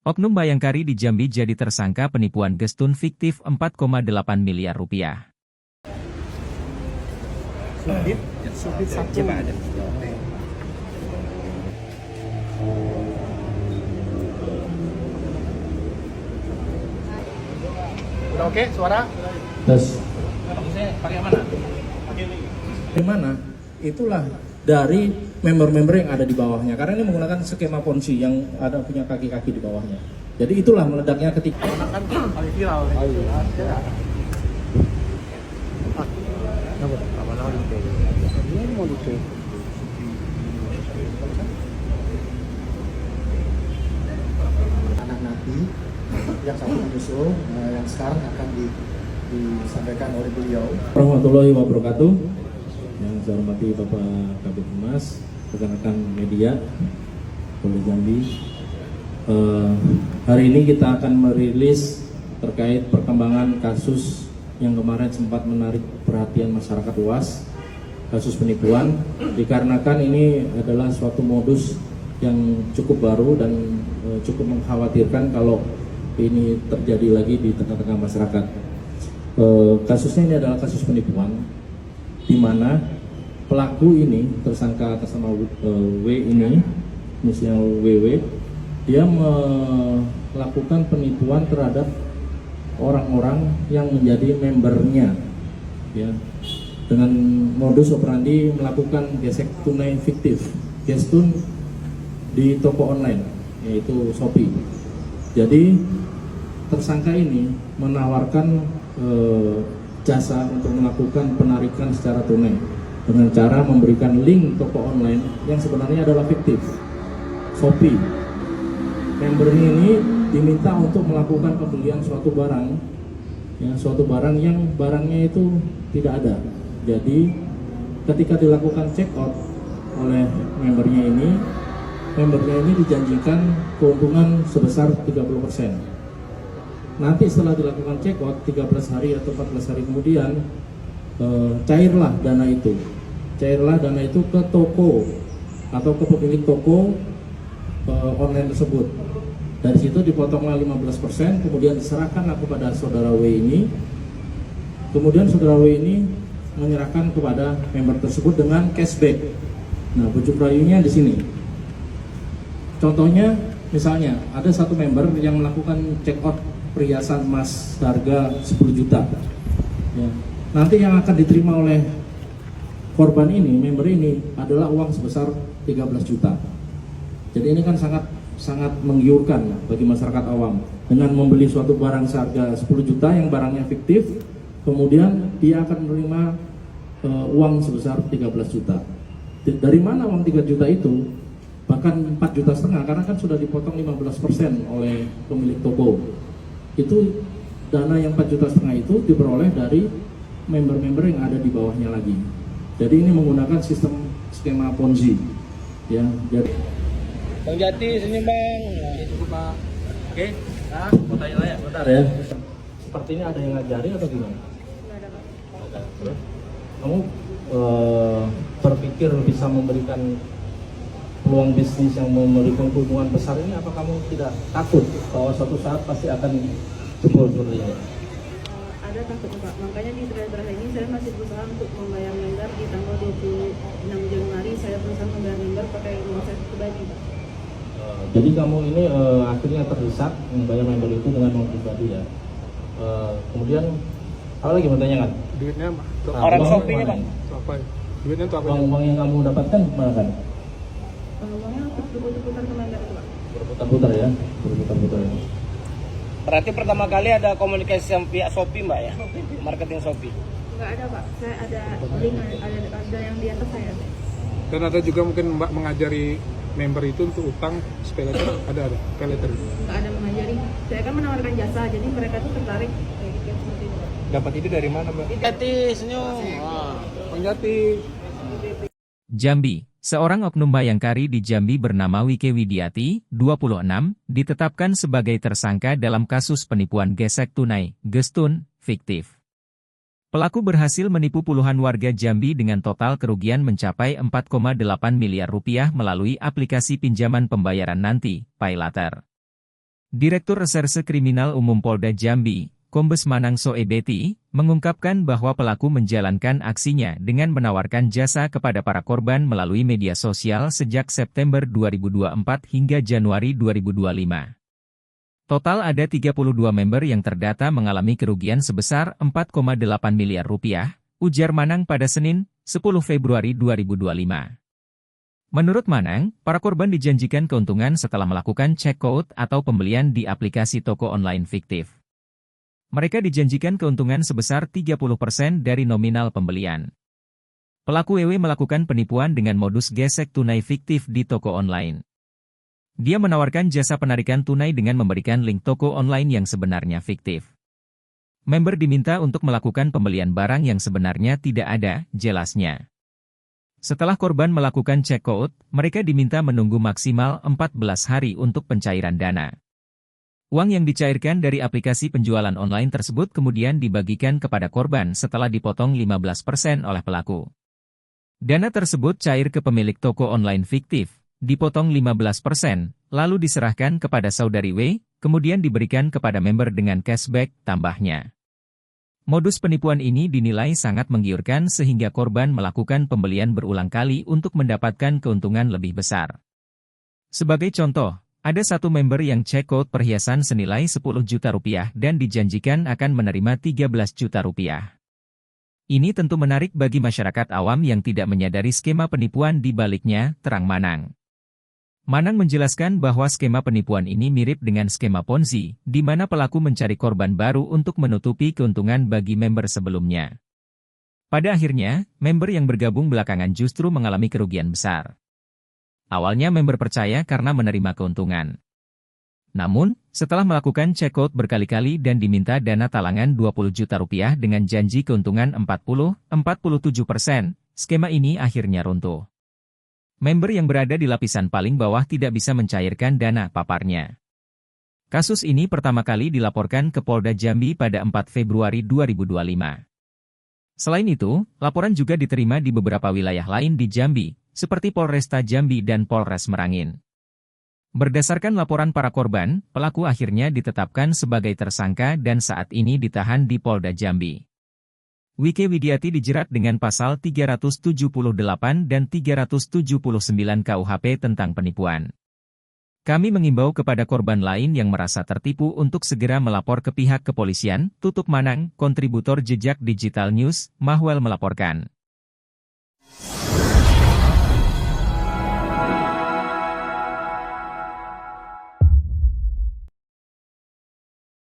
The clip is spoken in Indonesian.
Oknum Bayangkari di Jambi jadi tersangka penipuan gestun fiktif 4,8 miliar rupiah. Subdit satu. Coba ada. Udah oke suara? Terus Bagusnya pakai mana? di mana? Itulah dari member-member yang ada di bawahnya. Karena ini menggunakan skema Ponzi yang ada punya kaki-kaki di bawahnya. Jadi itulah meledaknya ketika Kan paling viral. Anak nabi yang satu menyusul yang sekarang akan disampaikan oleh beliau. warahmatullahi wabarakatuh. Yang saya hormati Bapak Kabid Humas, rekan-rekan media, Polda Jambi. Hari ini kita akan merilis terkait perkembangan kasus yang kemarin sempat menarik perhatian masyarakat luas, kasus penipuan, dikarenakan ini adalah suatu modus yang cukup baru dan cukup mengkhawatirkan kalau ini terjadi lagi di tengah-tengah masyarakat. Kasusnya ini adalah kasus penipuan, di mana pelaku ini tersangka atas nama W ini, inisial WW, dia melakukan penipuan terhadap orang-orang yang menjadi membernya, ya, dengan modus operandi melakukan gesek tunai fiktif, gestun di toko online, yaitu Shopee. Jadi tersangka ini menawarkan jasa untuk melakukan penarikan secara tunai dengan cara memberikan link toko online yang sebenarnya adalah fiktif, Shopee. Membernya ini diminta untuk melakukan pembelian suatu barang, ya, suatu barang yang barangnya itu tidak ada. Jadi ketika dilakukan check out oleh membernya ini dijanjikan keuntungan sebesar 30%. Nanti setelah dilakukan check out 13 hari atau 14 hari kemudian cairlah dana itu ke toko atau ke pemilik toko online tersebut. Dari situ dipotonglah 15%, kemudian diserahkanlah kepada saudara W ini. Kemudian saudara W ini menyerahkan kepada member tersebut dengan cashback. Nah, bujuk rayunya di sini. Contohnya, misalnya ada satu member yang melakukan check out perhiasan emas harga 10 juta. Ya. Nanti yang akan diterima oleh korban ini, member ini, adalah uang sebesar 13 juta. Jadi ini kan sangat menggiurkan bagi masyarakat awam. Dengan membeli suatu barang seharga 10 juta yang barangnya fiktif, kemudian dia akan menerima uang sebesar 13 juta. Dari mana uang 3 juta itu? Bahkan 4,5 juta, karena kan sudah dipotong 15% oleh pemilik toko. Itu dana yang 4,5 juta itu diperoleh dari member-member yang ada di bawahnya lagi. Jadi ini menggunakan sistem skema Ponzi, ya. Jadi Bang Jati, senyum Bang. Pak. Oke. Nah, mau tanya lah ya. bentar ya. Seperti ini ada yang ngajarin atau gimana? Nggak ada. Kamu berpikir bisa memberikan peluang bisnis yang memberikan keuntungan besar ini, apa kamu tidak takut bahwa suatu saat pasti akan jebol seperti ini? Ada takut Pak, makanya di terakhir ini saya masih berusaha untuk membayar member. Di tanggal 26 Januari saya berusaha membayar member pakai uang saya pribadi Pak. Jadi kamu ini akhirnya terdesak membayar member itu dengan uang pribadi, ya. Kemudian apa lagi mau tanyakan? Duitnya Orang Shopee-nya Bang. Apa? Duitnya itu apa? Uang yang kamu dapatkan gimana kan? Uangnya berputar ke member itu Pak. Berputar-putar ya, berputar-putar ya. Berarti pertama kali ada komunikasi sama pihak Shopee Mbak ya? Marketing Shopee. Nggak ada Pak, saya ada link, ada yang di atas saya. Dan ada juga mungkin Mbak mengajari member itu untuk utang supaya ada pay letter. Nggak ada mengajari, saya kan menawarkan jasa, jadi mereka tuh tertarik kayak gitu seperti itu. Dapat itu dari mana Mbak? Jati, senyum. Bang Jati. Jambi, seorang oknum Bayangkari di Jambi bernama Wike Widiati, 26, ditetapkan sebagai tersangka dalam kasus penipuan gesek tunai, gestun, fiktif. Pelaku berhasil menipu puluhan warga Jambi dengan total kerugian mencapai 4,8 miliar rupiah melalui aplikasi pinjaman pembayaran nanti, PayLater. Direktur Reserse Kriminal Umum Polda Jambi, Kombes Manang Soebeti, mengungkapkan bahwa pelaku menjalankan aksinya dengan menawarkan jasa kepada para korban melalui media sosial sejak September 2024 hingga Januari 2025. Total ada 32 member yang terdata mengalami kerugian sebesar 4,8 miliar rupiah, ujar Manang pada Senin, 10 Februari 2025. Menurut Manang, para korban dijanjikan keuntungan setelah melakukan check-out atau pembelian di aplikasi toko online fiktif. Mereka dijanjikan keuntungan sebesar 30% dari nominal pembelian. Pelaku WW melakukan penipuan dengan modus gesek tunai fiktif di toko online. Dia menawarkan jasa penarikan tunai dengan memberikan link toko online yang sebenarnya fiktif. Member diminta untuk melakukan pembelian barang yang sebenarnya tidak ada, jelasnya. Setelah korban melakukan check-out, mereka diminta menunggu maksimal 14 hari untuk pencairan dana. Uang yang dicairkan dari aplikasi penjualan online tersebut kemudian dibagikan kepada korban setelah dipotong 15% oleh pelaku. Dana tersebut cair ke pemilik toko online fiktif, dipotong 15%, lalu diserahkan kepada saudari W, kemudian diberikan kepada member dengan cashback, tambahnya. Modus penipuan ini dinilai sangat menggiurkan sehingga korban melakukan pembelian berulang kali untuk mendapatkan keuntungan lebih besar. Sebagai contoh, ada satu member yang check-out perhiasan senilai 10 juta rupiah dan dijanjikan akan menerima 13 juta rupiah. Ini tentu menarik bagi masyarakat awam yang tidak menyadari skema penipuan di baliknya, terang Manang. Manang menjelaskan bahwa skema penipuan ini mirip dengan skema Ponzi, di mana pelaku mencari korban baru untuk menutupi keuntungan bagi member sebelumnya. Pada akhirnya, member yang bergabung belakangan justru mengalami kerugian besar. Awalnya member percaya karena menerima keuntungan. Namun, setelah melakukan check-out berkali-kali dan diminta dana talangan 20 juta rupiah dengan janji keuntungan 40-47%, skema ini akhirnya runtuh. Member yang berada di lapisan paling bawah tidak bisa mencairkan dana, paparnya. Kasus ini pertama kali dilaporkan ke Polda Jambi pada 4 Februari 2025. Selain itu, laporan juga diterima di beberapa wilayah lain di Jambi, seperti Polresta Jambi dan Polres Merangin. Berdasarkan laporan para korban, pelaku akhirnya ditetapkan sebagai tersangka dan saat ini ditahan di Polda Jambi. Wike Widiati dijerat dengan pasal 378 dan 379 KUHP tentang penipuan. Kami mengimbau kepada korban lain yang merasa tertipu untuk segera melapor ke pihak kepolisian, tutup Manang, kontributor Jejak Digital News, Mahwel melaporkan.